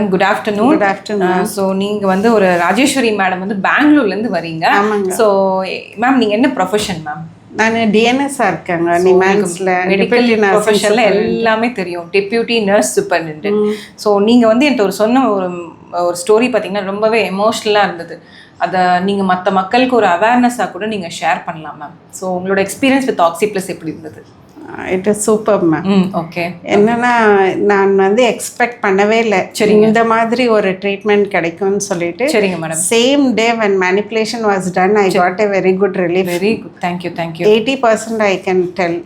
Good afternoon. Good afternoon. So நீங்கள் வந்து ஒரு ராஜேஸ்வரி மேடம் வந்து பெங்களூர்லேருந்து வரீங்க. ஸோ மேம் நீங்கள் என்ன ப்ரொஃபஷன் மேம்? நான் டிஎன்எஸ்ஸாக இருக்கேங்க. நிமான்ஸில் மெடிக்கல் ப்ரொஃபஷனில் எல்லாமே தெரியும், டெப்யூட்டி நர்ஸ் சூப்பர்டென்டென்ட். ஸோ நீங்கள் வந்து என்கிட்ட ஒரு சொன்ன ஒரு ஸ்டோரி பார்த்தீங்கன்னா ரொம்பவே எமோஷ்னலாக இருந்தது. அதை நீங்கள் மற்ற மக்களுக்கு ஒரு அவேர்னஸாக கூட நீங்கள் ஷேர் பண்ணலாம் மேம். ஸோ உங்களோட எக்ஸ்பீரியன்ஸ் வித் ஆக்சிப்ளஸ் எப்படி இருந்தது? It is super ma'am. Okay. என்னன்னா நான் வந்து எக்ஸ்பெக்ட் பண்ணவே இல்லை இந்த மாதிரி ஒரு ட்ரீட்மெண்ட் கிடைக்கும்னு சொல்லிட்டு. சரிங்க madam. Same day when manipulation was done I got a very good relief. Very good. Thank you. 80% I can tell.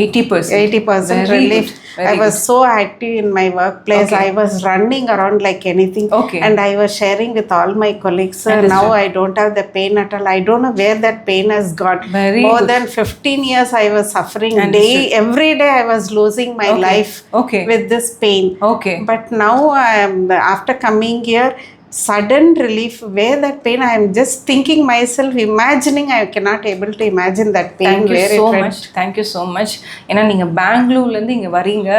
80% relief. I was so active in my workplace. I was running around like anything. And I was sharing with all my colleagues. Now I don't have the pain at all. I don't know where that pain has got. More than 15 years I was suffering. Every day I was losing my life with this pain. But now after coming here, sudden relief. Where that pain, I am just thinking myself, imagining. I cannot able to imagine that pain. Thank you so much. ஏன்னா நீங்கள் பெங்களூர்லேருந்து இங்கே வரீங்க.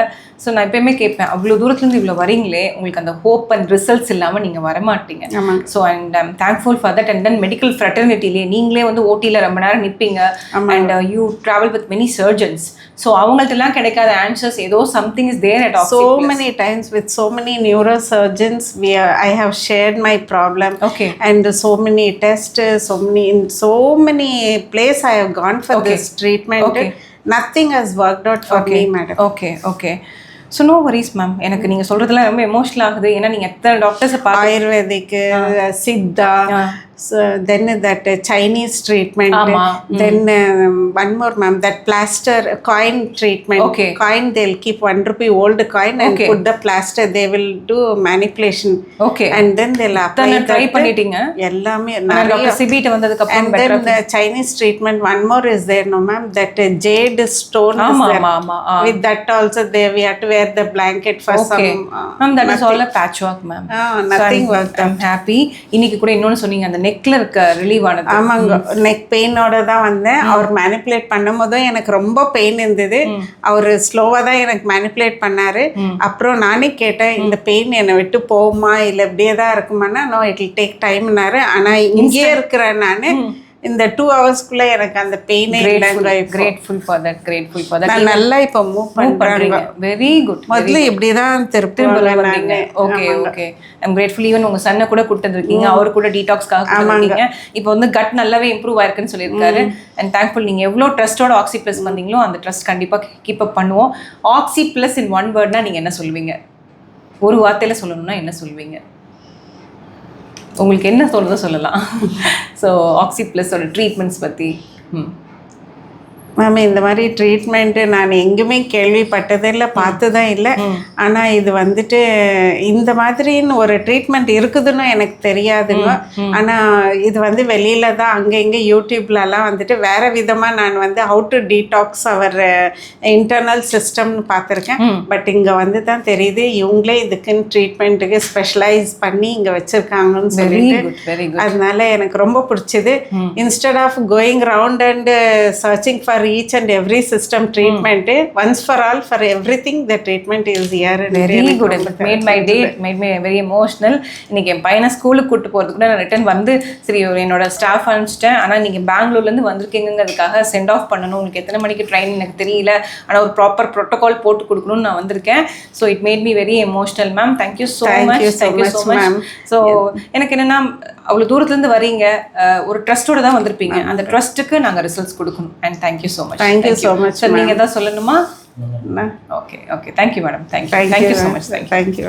So நான் எப்பயுமே கேட்பேன், அவ்வளோ தூரத்துலேருந்து இவ்வளோ வரீங்களே, உங்களுக்கு அந்த ஹோப் அண்ட் ரிசல்ட்ஸ் இல்லாமல் நீங்கள் வரமாட்டீங்க. So and I'm thankful for that. And then medical ஃப்ரெட்டர்னிட்டிலே நீங்களே வந்து ஓடியில் ரொம்ப நேரம் நிற்பீங்க. And you travel with many surgeons. So அவங்கள்ட்டலாம் கிடைக்காத ஆன்சர்ஸ் ஏதோ something is there at so many times with so many neurosurgeons I have shared my problem. And so many tests, so many place I have gone for this treatment. Nothing has worked out for me, madam. Okay. So no worries ma'am. எனக்கு நீங்கள் சொல்கிறதுலாம் ரொம்ப emotional ஆகுது. ஏன்னா நீங்கள் எத்தனை டாக்டர்ஸை ayurvedic, Siddha, then that Chinese treatment, then one more ma'am, that plaster coin treatment. Coin, they'll keep 1 rupee old coin and put the plaster. They will do manipulation. And then they'll apply that. Try பண்ணிட்டீங்க எல்லாமே. Doctor சிபிட்ட வந்ததுக்கு அப்புறம் and then the Chinese treatment, one more is there, no ma'am, that jade stone is there. With that also we have to wear the blanket for some. Ma'am, that is all a patchwork, ma'am. Nothing worked. I'm happy. இன்னைக்கு கூட இன்னொன்னு சொன்னீங்க, அந்த நெக்ல இருக்க relieve ஆனது. ஆமாங்க, neck பெயினோட தான் வந்தேன். அவர் மேனிப்புலேட் பண்ணும்போதும் எனக்கு ரொம்ப பெயின் இருந்தது. அவர் ஸ்லோவாக தான் எனக்கு மேனிப்புலேட் பண்ணாரு. அப்புறம் நானே கேட்டேன், இந்த பெயின் என்னை விட்டு போகுமா இல்லை இப்படியே தான் இருக்குமானா, நோ இட் வில் டேக் டைம்னாரு. ஆனால் இங்கேயே இருக்கிறேன் நான். இந்த 2 ஹவர்ஸ்க்குள்ள எனக்கு அந்த பெயினே இல்லைங்க. Grateful for that. நான் நல்லா இப்போ மூவ் பண்றேங்க. Very good. முதல்ல இப்படி தான் திருப்பி வந்தீங்க. ஓகே. I'm grateful. ஈவன் உங்க சன்னை கூட கூட்டிட்டு இருக்கீங்க, அவர் கூட டீடாக்ஸ்க்காக கூட்டிருக்கீங்க. இப்போ வந்து கட் நல்லாவே இம்ப்ரூவ் ஆயிருக்குன்னு சொல்லியிருக்காரு. And thankful. நீங்கள் எவ்வளோ ட்ரஸ்டோட ஆக்சி ப்ளஸ் வந்தீங்களோ அந்த ட்ரஸ்ட் கண்டிப்பாக கீப் அப் பண்ணுவோம். ஆக்சி ப்ளஸ் இன் ஒன் வேர்ட்னா நீங்கள் என்ன சொல்லுவீங்க? ஒரு வார்த்தையில் சொல்லணும்னா என்ன சொல்லுவீங்க? உங்களுக்கு என்ன தோணுதோ சொல்லலாம். ஸோ ஆக்சி ப்ளஸோட ட்ரீட்மெண்ட்ஸ் பற்றி. மேம், இந்த மாதிரி ட்ரீட்மெண்ட்டு நான் எங்கேயுமே கேள்விப்பட்டதே இல்லை, பார்த்து தான் இல்லை. ஆனால் இது வந்துட்டு இந்த மாதிரின்னு ஒரு ட்ரீட்மெண்ட் இருக்குதுன்னு எனக்கு தெரியாதுங்க. ஆனால் இது வந்து வெளியில் தான் அங்கே இங்கே யூடியூப்லலாம் வந்துட்டு வேறு விதமாக நான் வந்து how to detox our internal சிஸ்டம்னு பார்த்துருக்கேன். பட் இங்கே வந்து தான் தெரியுது இவங்களே இதுக்குன்னு ட்ரீட்மெண்ட்டுக்கு ஸ்பெஷலைஸ் பண்ணி இங்கே வச்சுருக்காங்கன்னு சொல்லிட்டு. அதனால எனக்கு ரொம்ப பிடிச்சது. Instead of going round and searching for each and every system treatment, once for all, for everything, the treatment is here. Very good. It made my day. It made me very emotional. இன்னைக்கு என் பையனை ஸ்கூலுக்கு கூட்டு போகிறதுக்கு கூட நான் return வந்து சரி என்னோட ஸ்டாஃப் அனுப்பிச்சிட்டேன். ஆனால் நீங்கள் பெங்களூர்லேருந்து வந்திருக்கீங்கிறதுக்காக சென்ட் ஆஃப் பண்ணணும். உங்களுக்கு எத்தனை மணிக்கு ட்ரெயின் எனக்கு தெரியல, ஆனால் ஒரு ப்ராப்பர் ப்ரோட்டோகால் போட்டு கொடுக்கணும்னு நான் வந்திருக்கேன். So it made me very emotional ma'am. Thank you so much. So எனக்கு என்னென்னா, அவ்வளோ தூரத்துலேருந்து வரீங்க, ஒரு ட்ரஸ்ட்டோட தான் வந்திருப்பீங்க. அந்த ட்ரஸ்ட்டுக்கு நாங்கள் ரிசல்ட்ஸ் கொடுக்கணும். And thank you so much. Thank you so much. Sir நீங்கள் எதாவது சொல்லணுமா? Okay. Thank you madam. Thank you so much. Thank you.